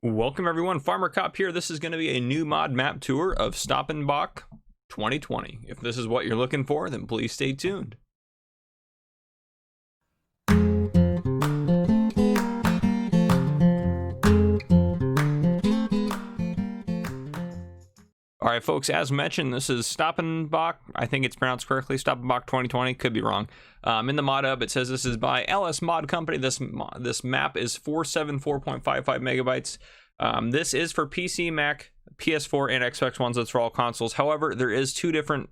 Welcome everyone, Farmer Cop here. This is going to be a new mod map tour of Stappenbach 2020. If this is what you're looking for, then please stay tuned. Alright folks, as mentioned, this is Stappenbach. I think it's pronounced correctly, Stappenbach 2020, could be wrong. In the ModHub, it says this is by LS-Modcompany. This map is 474.55 megabytes. This is for PC, Mac, PS4, and Xbox One, so it's for all consoles. However, there is two different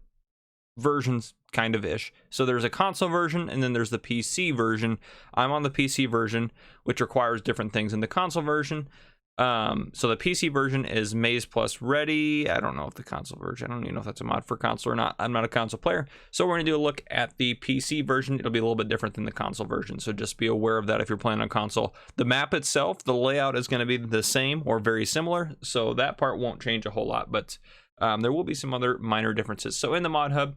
versions, kind of ish. So there's a console version, and then there's the PC version. I'm on the PC version, which requires different things in the console version. So the PC version is Maze Plus ready. I don't know if the console version, I don't even know if that's a mod for console or not. I'm not a console player. So we're gonna do a look at the PC version. It'll be a little bit different than the console version. So just be aware of that if you're playing on console. The map itself, the layout is gonna be the same or very similar. So that part won't change a whole lot, but there will be some other minor differences. So in the ModHub,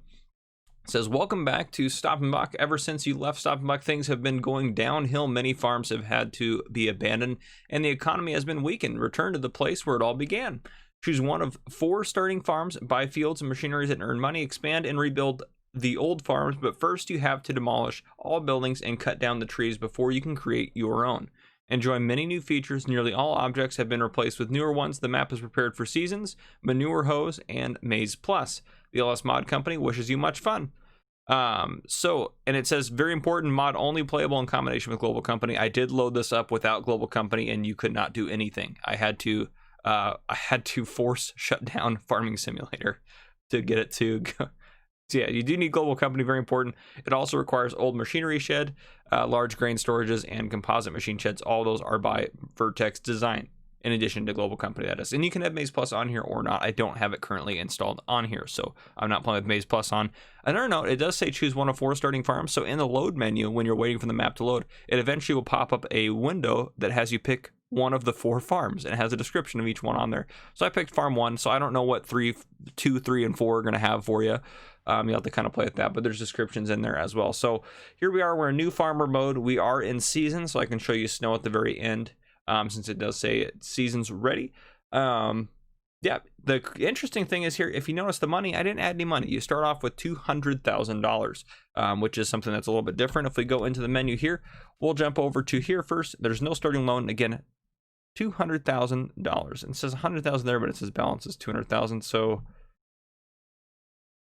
it says, welcome back to Stappenbach. Ever since you left Stappenbach, things have been going downhill. Many farms have had to be abandoned, and the economy has been weakened. Return to the place where it all began. Choose one of 4 starting farms, buy fields and machineries and earn money, expand and rebuild the old farms, but first you have to demolish all buildings and cut down the trees before you can create your own. Enjoy many new features. Nearly all objects have been replaced with newer ones. The map is prepared for seasons, manure hose, and Maze Plus. The LS-Modcompany wishes you much fun. And it says very important, mod only playable in combination with Global Company. I did load this up without Global Company, and you could not do anything. I had to force shut down Farming Simulator to get it to go. So yeah, you do need Global Company, very important. It also requires old machinery shed, large grain storages, and composite machine sheds. All those are by Vertex Design, in addition to Global Company, that is. And you can have Maze Plus on here or not. I don't have it currently installed on here, so I'm not playing with Maze Plus on. Another note, it does say choose one of 4 starting farms. So in the load menu, when you're waiting for the map to load, it eventually will pop up a window that has you pick one of the 4 farms, and it has a description of each one on there. So I picked farm 1, so I don't know what 2, 3, and 4 are going to have for you. You'll have to kind of play with that, but there's descriptions in there as well. So here we are, we're in new farmer mode. We are in season, so I can show you snow at the very end, since it does say season's ready. Yeah, the interesting thing is here, if you notice the money, I didn't add any money. You start off with $200,000, which is something that's a little bit different. If we go into the menu here, we'll jump over to here first. There's no starting loan. Again, $200,000. It says 100,000 there, but it says balance is 200,000. So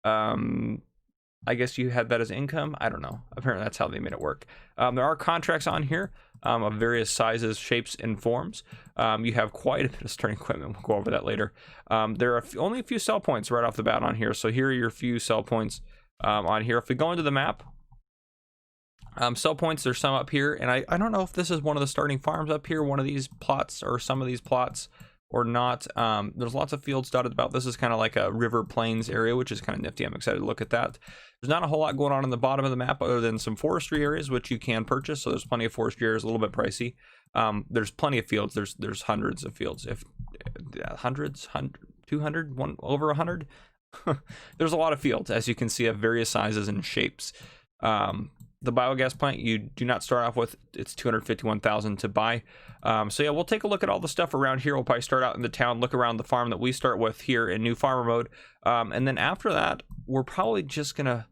I guess you had that as income. I don't know. Apparently that's how they made it work. There are contracts on here of various sizes, shapes, and forms. You have quite a bit of starting equipment. We'll go over that later. There are only a few sell points right off the bat on here. So here are your few sell points on here. If we go into the map, sell points, there's some up here. And I don't know if this is one of the starting farms up here, one of these plots or some of these plots or not. There's lots of fields dotted about. This is kind of like a river plains area, which is kind of nifty. I'm excited to look at that. There's not a whole lot going on in the bottom of the map other than some forestry areas, which you can purchase. So there's plenty of forestry areas, a little bit pricey. There's plenty of fields. There's hundreds of fields. If hundreds, 200, over 100. There's a lot of fields, as you can see, of various sizes and shapes. The biogas plant, you do not start off with, it's 251,000 to buy. So yeah, we'll take a look at all the stuff around here. We'll probably start out in the town, look around the farm that we start with here in new farmer mode. And then after that, we're probably just gonna,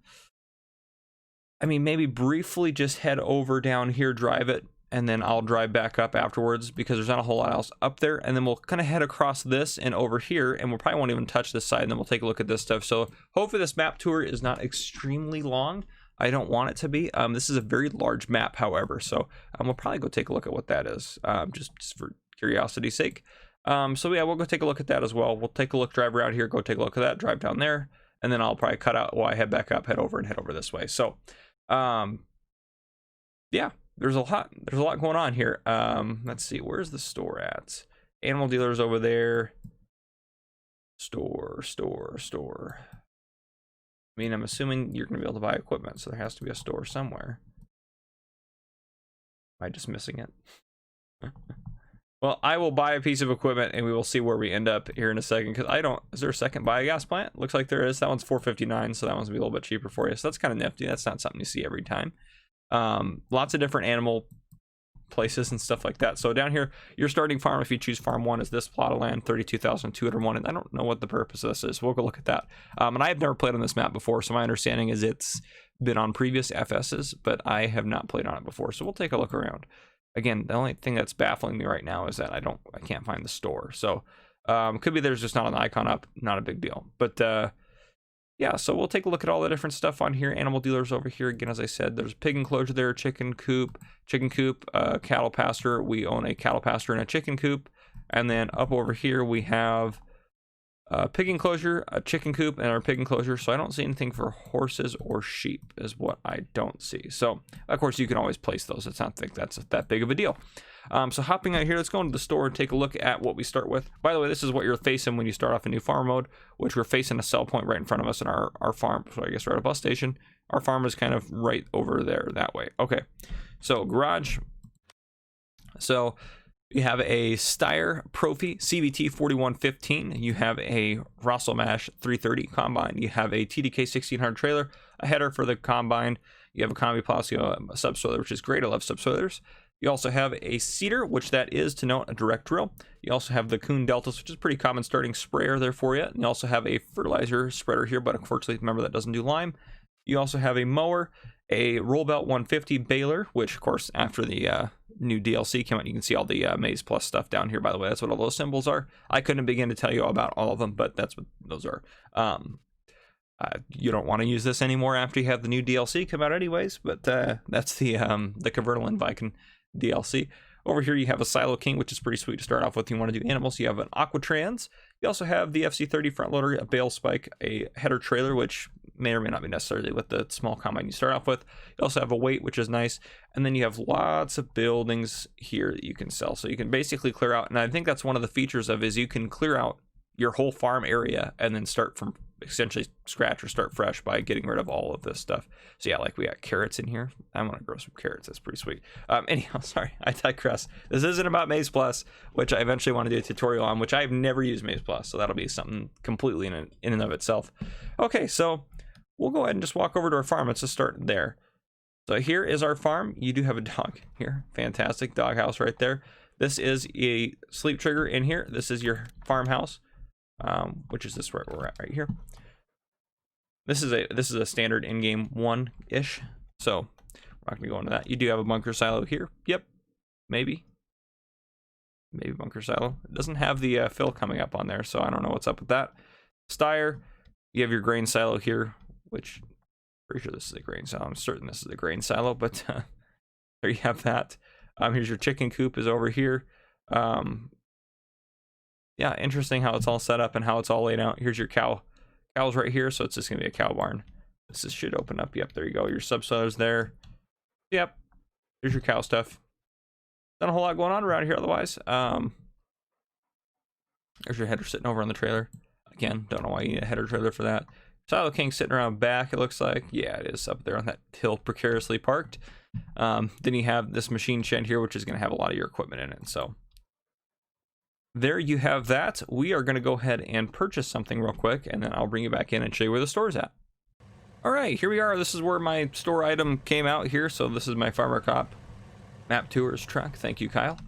maybe briefly just head over down here, drive it, and then I'll drive back up afterwards because there's not a whole lot else up there. And then we'll kind of head across this and over here, and we'll probably won't even touch this side, and then we'll take a look at this stuff. So hopefully this map tour is not extremely long. I don't want it to be. This is a very large map, however, so we'll probably go take a look at what that is, just for curiosity's sake. So yeah, we'll go take a look at that as well. We'll take a look, drive around here, go take a look at that, drive down there, and then I'll probably cut out while I head back up, head over this way. So, yeah, there's a lot going on here. Let's see, where's the store at? Animal dealers over there. Store. I'm assuming you're going to be able to buy equipment, so there has to be a store somewhere. Am I just missing it? Well, I will buy a piece of equipment, and we will see where we end up here in a second, because is there a second biogas plant? Looks like there is. That one's $459, so that one's going to be a little bit cheaper for you. So that's kind of nifty. That's not something you see every time. Lots of different animal places and stuff like that. So down here, your starting farm, if you choose farm 1, is this plot of land, 32,201, and I don't know what the purpose of this is. We'll go look at that. And I have never played on this map before, so my understanding is it's been on previous FSs, but I have not played on it before, so we'll take a look around. Again, the only thing that's baffling me right now is that I can't find the store. So could be there's just not an icon up, not a big deal. But yeah, so we'll take a look at all the different stuff on here. Animal dealers over here. Again, as I said, there's pig enclosure there, chicken coop, cattle pasture. We own a cattle pasture and a chicken coop. And then up over here, we have a pig enclosure, a chicken coop, and our pig enclosure. So I don't see anything for horses or sheep is what I don't see. So, of course, you can always place those. It's not think that's that big of a deal. So hopping out here, let's go into the store and take a look at what we start with. By the way, this is what you're facing when you start off a new farm mode, which we're facing a sell point right in front of us in our farm. So I guess we're at a bus station. Our farm is kind of right over there that way. Okay, so garage. So you have a Steyr Profi CVT 4115. You have a Rosselmash 330 combine. You have a TDK 1600 trailer, a header for the combine. You have a Combi Palacio subsoiler, which is great. I love subsoilers. You also have a seeder, which that is to note a direct drill. You also have the Kuhn Deltas, which is a pretty common starting sprayer there for you. And you also have a fertilizer spreader here, but unfortunately, remember that doesn't do lime. You also have a mower, a Rollbelt 150 baler, which of course after the new DLC came out, you can see all the Maize Plus stuff down here. By the way, that's what all those symbols are. I couldn't begin to tell you about all of them, but that's what those are. You don't want to use this anymore after you have the new DLC come out anyways, but that's the Convertible and Viking DLC. Over here you have a Silo King, which is pretty sweet to start off with. You want to do animals. You have an Aquatrans. You also have the FC30 front loader, a bale spike, a header trailer, which may or may not be necessarily with the small combine you start off with. You also have a weight, which is nice. And then you have lots of buildings here that you can sell. So you can basically clear out, and I think that's one of the features of is you can clear out your whole farm area and then start from essentially scratch or start fresh by getting rid of all of this stuff. So yeah, like we got carrots in here. I want to grow some carrots. That's pretty sweet. Anyhow, sorry, I digress. This isn't about Maize Plus, which I eventually want to do a tutorial on, which I've never used Maize Plus. So that'll be something completely in and of itself. Okay, so we'll go ahead and just walk over to our farm. Let's just start there. So here is our farm. You do have a dog here. Fantastic dog house right there. This is a sleep trigger in here. This is your farmhouse. Which is this where we're at right here. This is a standard in-game 1-ish, so we're not gonna go into that. You do have a bunker silo here. Yep, maybe bunker silo. It doesn't have the fill coming up on there, so I don't know what's up with that. Steyr, you have your grain silo here, which I'm pretty sure this is a grain silo. I'm certain this is a grain silo, but there you have that. Here's your chicken coop is over here. Yeah, interesting how it's all set up and how it's all laid out. Here's your cows right here, so it's just gonna be a cow barn. This should open up. Yep, there you go. Your subsoilers there. Yep, here's your cow stuff. Not a whole lot going on around here otherwise. There's your header sitting over on the trailer. Again, don't know why you need a header trailer for that. Silo King sitting around back, it looks like. Yeah, it is up there on that hill, precariously parked. Then you have this machine shed here, which is gonna have a lot of your equipment in it, so. There you have that. We are going to go ahead and purchase something real quick, and then I'll bring you back in and show you where the store's at. All right, here we are. This is where my store item came out here. So this is my Farmer Cop Map Tours truck. Thank you, Kyle.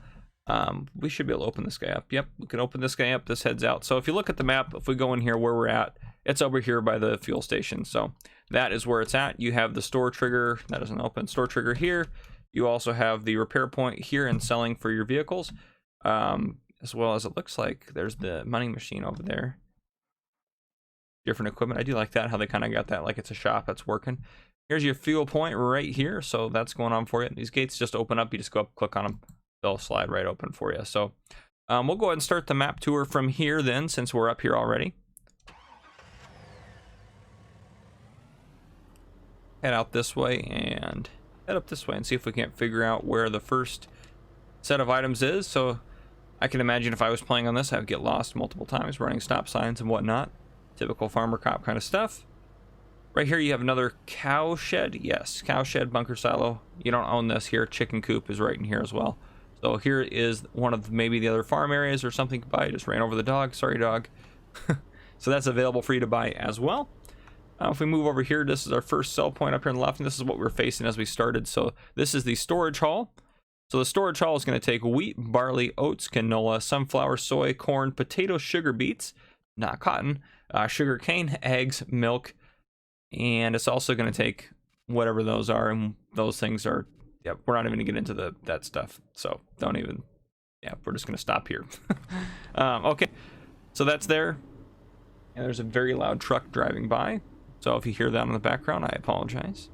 We should be able to open this guy up. Yep, we can open this guy up. This heads out. So if you look at the map, if we go in here where we're at, it's over here by the fuel station. So that is where it's at. You have the store trigger. That doesn't open. Store trigger here. You also have the repair point here and selling for your vehicles. As well as it looks like there's the money machine over there. Different equipment. I do like that, how they kind of got that like it's a shop that's working. Here's your fuel point right here. So that's going on for you. These gates just open up. You just go up, click on them. They'll slide right open for you. So we'll go ahead and start the map tour from here then, since we're up here already. Head out this way and head up this way and see if we can't figure out where the first set of items is. So I can imagine if I was playing on this, I would get lost multiple times, running stop signs and whatnot. Typical Farmer Cop kind of stuff. Right here you have another cow shed. Yes, cow shed, bunker silo. You don't own this here. Chicken coop is right in here as well. So here is one of maybe the other farm areas or something to buy. I just ran over the dog. Sorry, dog. So that's available for you to buy as well. If we move over here, this is our first sell point up here on the left, and this is what we're facing as we started. So this is the storage hall. So the storage hall is going to take wheat, barley, oats, canola, sunflower, soy, corn, potato, sugar beets, not cotton, sugar cane, eggs, milk, and it's also going to take whatever those are, and those things are, yeah, we're not even going to get into that stuff, so don't even, yeah, we're just going to stop here. Okay, so that's there, and there's a very loud truck driving by, so if you hear that in the background, I apologize.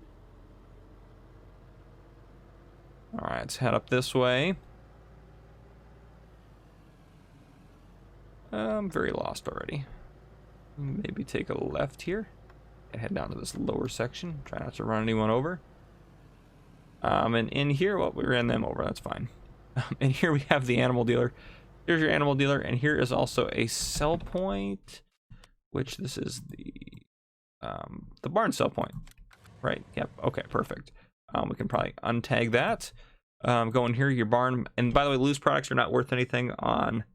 All right, let's head up this way. I'm very lost already. Maybe take a left here and head down to this lower section. Try not to run anyone over. And in here, well, we ran them over. That's fine. And here we have the animal dealer. Here's your animal dealer, and here is also a sell point, which this is the barn sell point, right? Yep. Okay, perfect. We can probably untag that. Go in here, your barn. And by the way, loose products are not worth anything on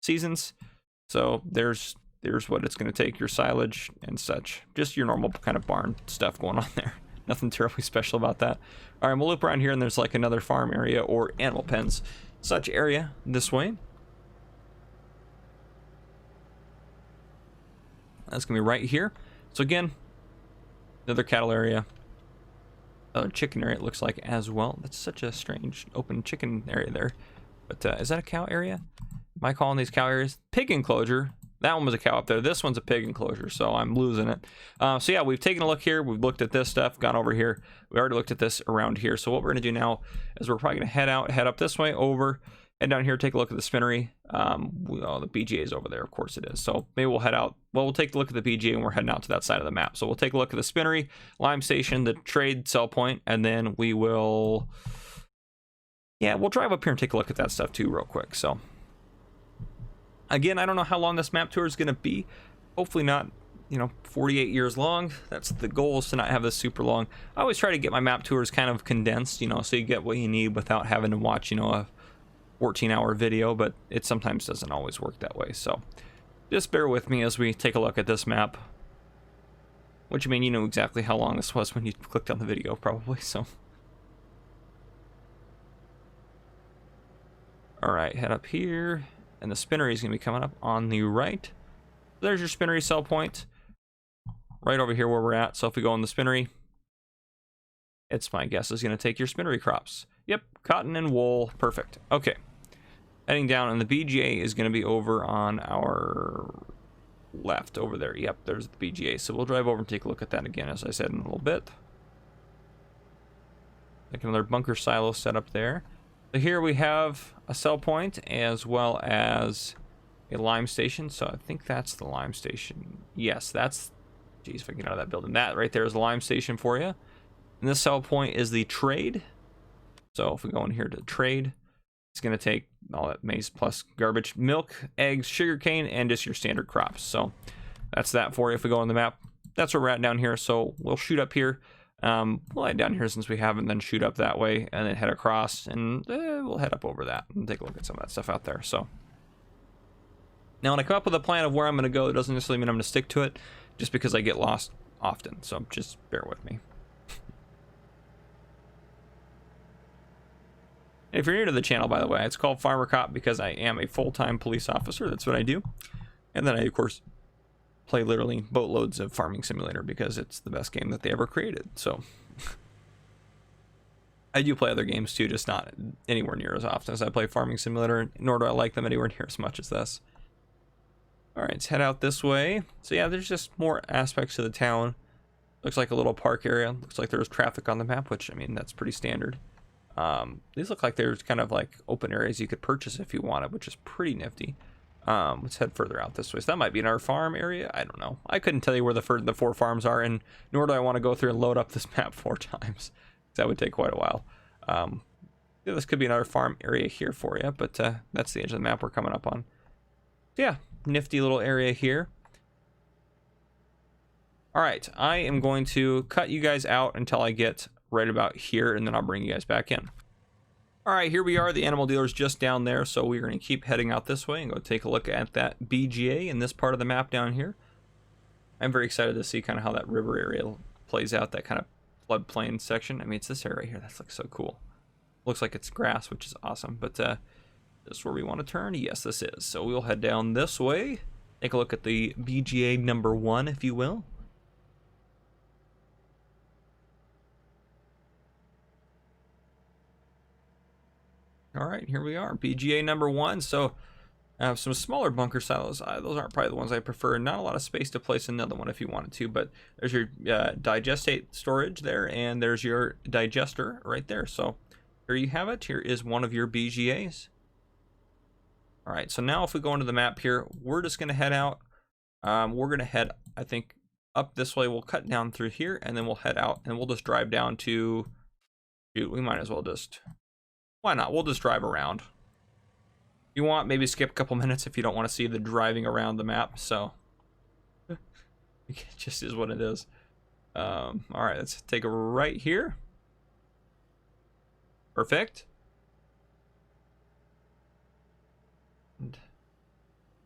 seasons. So there's what it's going to take, your silage and such. Just your normal kind of barn stuff going on there. Nothing terribly special about that. All right, we'll loop around here, and there's like another farm area or animal pens, such area this way. That's going to be right here. So again, another cattle area. Chicken area, it looks like, as well. That's such a strange open chicken area there. But is that a cow area? Am I calling these cow areas? Pig enclosure. That one was a cow up there. This one's a pig enclosure, so I'm losing it. So yeah, we've taken a look here. We've looked at this stuff, gone over here. We already looked at this around here. So what we're going to do now is we're probably going to head up this way, over, head down here, take a look at the spinnery. Oh, the BGA is over there, of course it is. So maybe we'll head out. Well, we'll take a look at the BGA, and we're heading out to that side of the map. So we'll take a look at the spinnery, lime station, the trade sell point, and then we will, yeah, we'll drive up here and take a look at that stuff too real quick. So again, I don't know how long this map tour is going to be. Hopefully not, 48 years long. That's the goal, is to not have this super long. I always try to get my map tours kind of condensed, so you get what you need without having to watch, a 14-hour video, but it sometimes doesn't always work that way. So just bear with me as we take a look at this map. Which, you know exactly how long this was when you clicked on the video, probably, so. All right, head up here. And the spinnery is going to be coming up on the right. There's your spinnery sell point. Right over here where we're at. So if we go in the spinnery, it's my guess is going to take your spinnery crops. Yep, cotton and wool. Perfect. Okay. Heading down, and the BGA is going to be over on our left over there. Yep, there's the BGA. So we'll drive over and take a look at that again, as I said, in a little bit. Like another bunker silo set up there. So here we have a sell point as well as a lime station. So I think that's the lime station. Yes, that's, geez, if I can get out of that building. That right there is the lime station for you. And this sell point is the trade. So if we go in here to trade, it's going to take all that maize plus garbage, milk, eggs, sugarcane, and just your standard crops. So that's that for you. If we go on the map, that's where we're at down here. So we'll shoot up here. We'll head down here since we haven't, then shoot up that way, and then head across, and we'll head up over that and take a look at some of that stuff out there. So now when I come up with a plan of where I'm going to go, it doesn't necessarily mean I'm going to stick to it, just because I get lost often. So just bear with me. If you're new to the channel, by the way, it's called Farmer Cop because I am a full-time police officer. That's what I do. And then I, of course, play literally boatloads of Farming Simulator because it's the best game that they ever created. So I do play other games too, just not anywhere near as often as I play Farming Simulator, nor do I like them anywhere near as much as this. All right, let's head out this way. So yeah, there's just more aspects to the town. Looks like a little park area. Looks like there's traffic on the map, which, that's pretty standard. These look like there's kind of like open areas you could purchase if you wanted, which is pretty nifty. Let's head further out this way. So that might be in our farm area. I don't know. I couldn't tell you where the 4 farms are, and nor do I want to go through and load up this map 4 times. That would take quite a while. Yeah, this could be another farm area here for you, but that's the edge of the map we're coming up on. Yeah, nifty little area here. All right, I am going to cut you guys out until I get right about here, and then I'll bring you guys back in. All right, here we are. The animal dealer's just down there, so we're going to keep heading out this way and go take a look at that BGA in this part of the map down here. I'm very excited to see kind of how that river area plays out, that kind of floodplain section. It's this area right here that looks so cool. Looks like it's grass, which is awesome. But this is where we want to turn. Yes, this is. So we'll head down this way. Take a look at the BGA number 1, if you will. All right, here we are, BGA number 1. So I have some smaller bunker silos. Those aren't probably the ones I prefer. Not a lot of space to place another one if you wanted to, but there's your digestate storage there, and there's your digester right there. So here you have it. Here is one of your BGAs. All right, so now if we go into the map here, we're just going to head out. We're going to head, I think, up this way. We'll cut down through here, and then we'll head out, and we'll just drive down to, shoot, we might as well just, why not? We'll just drive around. If you want, maybe skip a couple minutes if you don't want to see the driving around the map. So it just is what it is. All right, let's take a right here. Perfect. And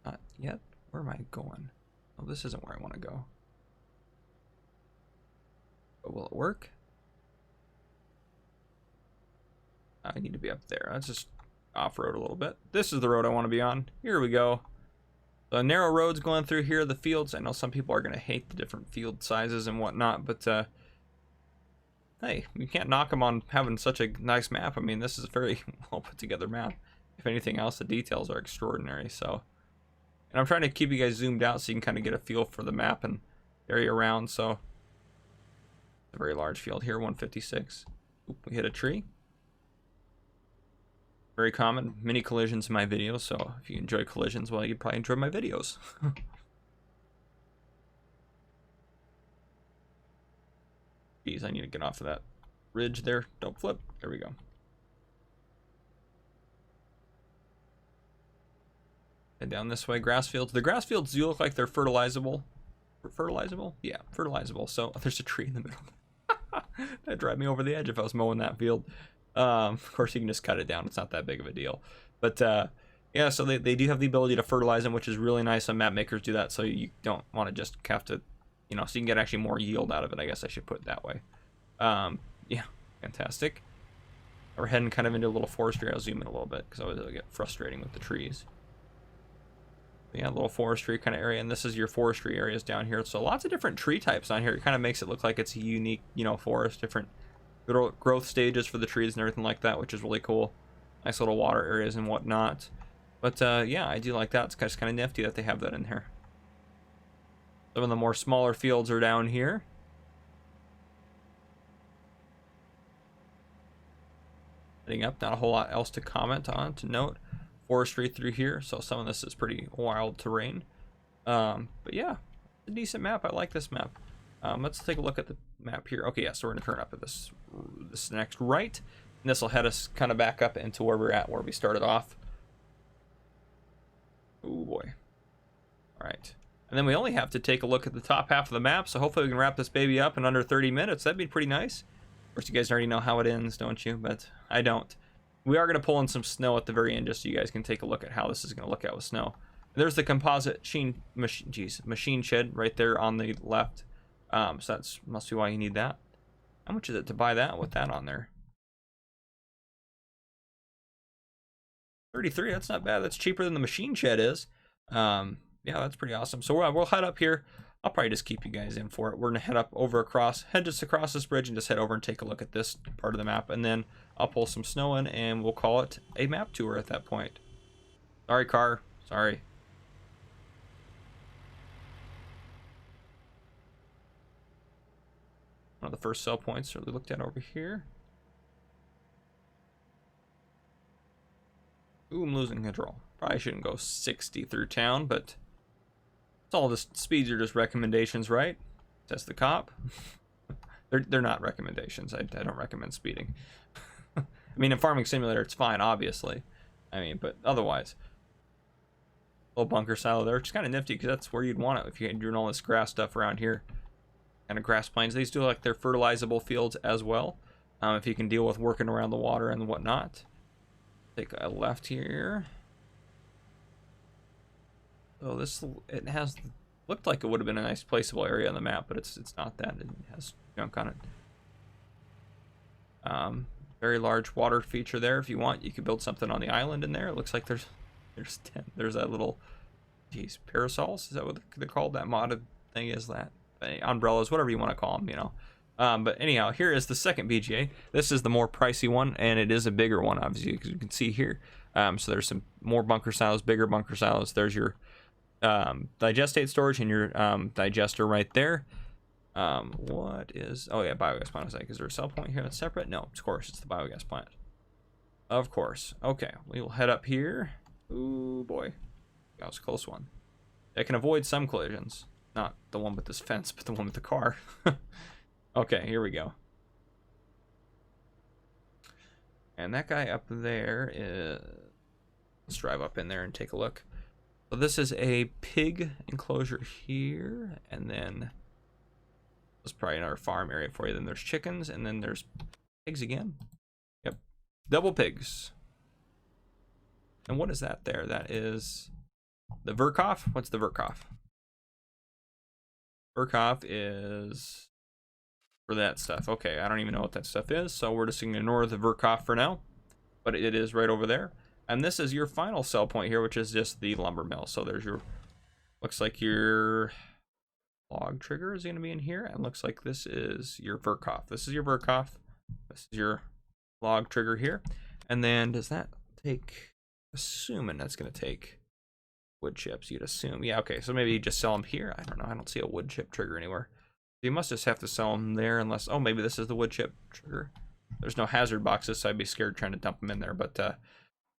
not yet. Where am I going? Oh, this isn't where I want to go. But will it work? I need to be up there. Let's just off-road a little bit. This is the road I want to be on. Here we go. The narrow roads going through here, the fields. I know some people are going to hate the different field sizes and whatnot, but hey, you can't knock them on having such a nice map. I mean, this is a very well put together map. If anything else, the details are extraordinary. So, and I'm trying to keep you guys zoomed out so you can kind of get a feel for the map and area around. So, a very large field here, 156. Oop, we hit a tree. Very common, many collisions in my videos, so if you enjoy collisions, well, you probably enjoy my videos. Geez, I need to get off of that ridge there. Don't flip. There we go. Head down this way, grass fields. The grass fields do look like they're fertilizable. Fertilizable? Yeah, fertilizable. So there's a tree in the middle. That'd drive me over the edge if I was mowing that field. Of course, you can just cut it down. It's not that big of a deal. But yeah, so they do have the ability to fertilize them, which is really nice. Some map makers do that, so you don't want to just have to, you know, so you can get actually more yield out of it. I guess I should put it that way. Yeah, fantastic. We're heading kind of into a little forestry. I'll zoom in a little bit because I always get frustrating with the trees. But yeah, a little forestry kind of area, and this is your forestry areas down here. So lots of different tree types on here. It kind of makes it look like it's a unique, you know, forest, different growth stages for the trees and everything like that, which is really cool. Nice little water areas and whatnot. But yeah, I do like that. It's just kind of nifty that they have that in here. Some of the more smaller fields are down here. Heading up, not a whole lot else to comment on, to note. Forestry through here, so some of this is pretty wild terrain. But yeah, a decent map. I like this map. Let's take a look at the map here. Okay, yeah, so we're gonna turn up at this next right, and this will head us kind of back up into where we're at, where we started off. Oh boy. All right, and then we only have to take a look at the top half of the map, so hopefully we can wrap this baby up in under 30 minutes. That'd be pretty nice. Of course, you guys already know how it ends, don't you? But I don't. We are gonna pull in some snow at the very end, just so you guys can take a look at how this is gonna look out with snow. There's the composite machine shed right there on the left. So that's must be why you need that. How much is it to buy that with that on there? 33. That's not bad. That's cheaper than the machine shed is. Yeah, that's pretty awesome. So we'll head up here. I'll probably just keep you guys in for it. We're gonna head up over head just across this bridge and just head over and take a look at this part of the map, and then I'll pull some snow in and we'll call it a map tour at that point. Sorry, car. Sorry. One of the first sell points that we looked at over here. Ooh, I'm losing control. Probably shouldn't go 60 through town, but it's all the speeds are just recommendations, right? Test the cop. They're not recommendations. I don't recommend speeding. I mean, in Farming Simulator, it's fine, obviously. I mean, but otherwise. Little bunker silo there, which is kind of nifty because that's where you'd want it if you're doing all this grass stuff around here. Kind of grass plains. These do like they're fertilizable fields as well. If you can deal with working around the water and whatnot. Take a left here. So this, it has looked like it would have been a nice placeable area on the map, but it's not that. It has junk on it. Very large water feature there. If you want, you could build something on the island in there. It looks like there's 10. There's that little, geez, parasols. Is that what they're called? That modded thing is that umbrellas, whatever you want to call them, you know. But anyhow, here is the second VGA. This is the more pricey one, and it is a bigger one, obviously, because you can see here. So there's some more bunker silos, bigger bunker silos. There's your digestate storage and your digester right there. What is, oh yeah, biogas plant. I was like, is there a sell point here that's separate? No, of course, it's the biogas plant. Of course. Okay, we will head up here. Ooh, boy. That was a close one. I can avoid some collisions. Not the one with this fence, but the one with the car. Okay, here we go. And that guy up there is... Let's drive up in there and take a look. So this is a pig enclosure here, and then... There's probably another farm area for you. Then there's chickens, and then there's pigs again. Yep, double pigs. And what is that there? That is the Verkov. What's the Verkov? Verkov is for that stuff. Okay, I don't even know what that stuff is, so we're just going to ignore the Verkov for now. But it is right over there. And this is your final sell point here, which is just the lumber mill. So there's your, looks like your log trigger is going to be in here, and looks like this is your Verkov. This is your Verkov. This is your log trigger here. And then does that take, assuming that's going to take wood chips, you'd assume. Yeah, okay, so maybe you just sell them here. I don't know, I don't see a wood chip trigger anywhere. You must just have to sell them there unless, oh, maybe this is the wood chip trigger. There's no hazard boxes, so I'd be scared trying to dump them in there. But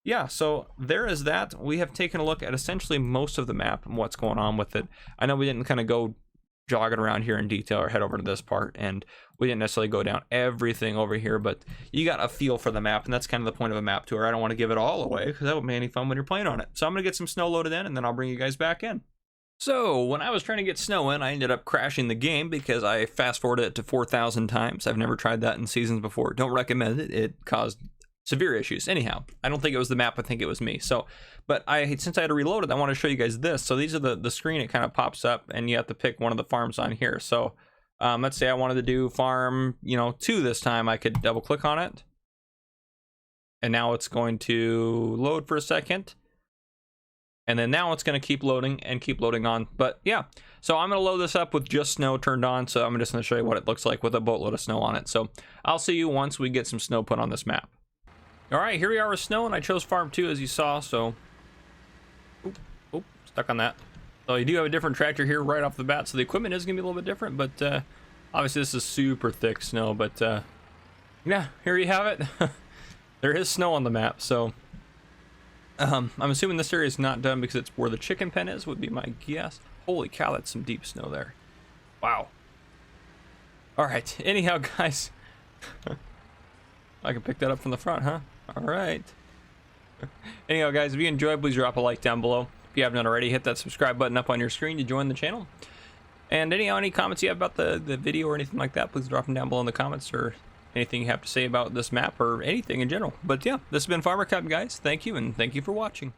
yeah, so there is that. We have taken a look at essentially most of the map and what's going on with it. I know we didn't kind of go jogging around here in detail or head over to this part, and we didn't necessarily go down everything over here, but you got a feel for the map, and that's kind of the point of a map tour. I don't want to give it all away because that would be any fun when you're playing on it. So I'm gonna get some snow loaded in, and then I'll bring you guys back in. So when I was trying to get snow in, I ended up crashing the game because I fast forwarded it to 4,000 times. I've never tried that in seasons before. Don't recommend it. It caused severe issues. Anyhow, I don't think it was the map. I think it was me. So, but since I had to reload it, I want to show you guys this. So these are the screen. It kind of pops up, and you have to pick one of the farms on here. So let's say I wanted to do farm, 2 this time. I could double click on it, and now it's going to load for a second. And then now it's going to keep loading and keep loading on. But yeah, so I'm going to load this up with just snow turned on. So I'm just going to show you what it looks like with a boatload of snow on it. So I'll see you once we get some snow put on this map. All right, here we are with snow, and I chose farm 2 as you saw. So, oop, stuck on that. So you do have a different tractor here right off the bat. So the equipment is going to be a little bit different, but obviously this is super thick snow. But yeah, here you have it. There is snow on the map. So I'm assuming this area is not done because it's where the chicken pen is, would be my guess. Holy cow, that's some deep snow there. Wow. All right, anyhow, guys. I can pick that up from the front, huh? All right. Anyhow, guys, if you enjoyed, please drop a like down below. If you haven't already, hit that subscribe button up on your screen to join the channel. And anyhow, any comments you have about the video or anything like that, please drop them down below in the comments, or anything you have to say about this map or anything in general. But yeah, this has been Farmer Captain, guys. Thank you, and thank you for watching.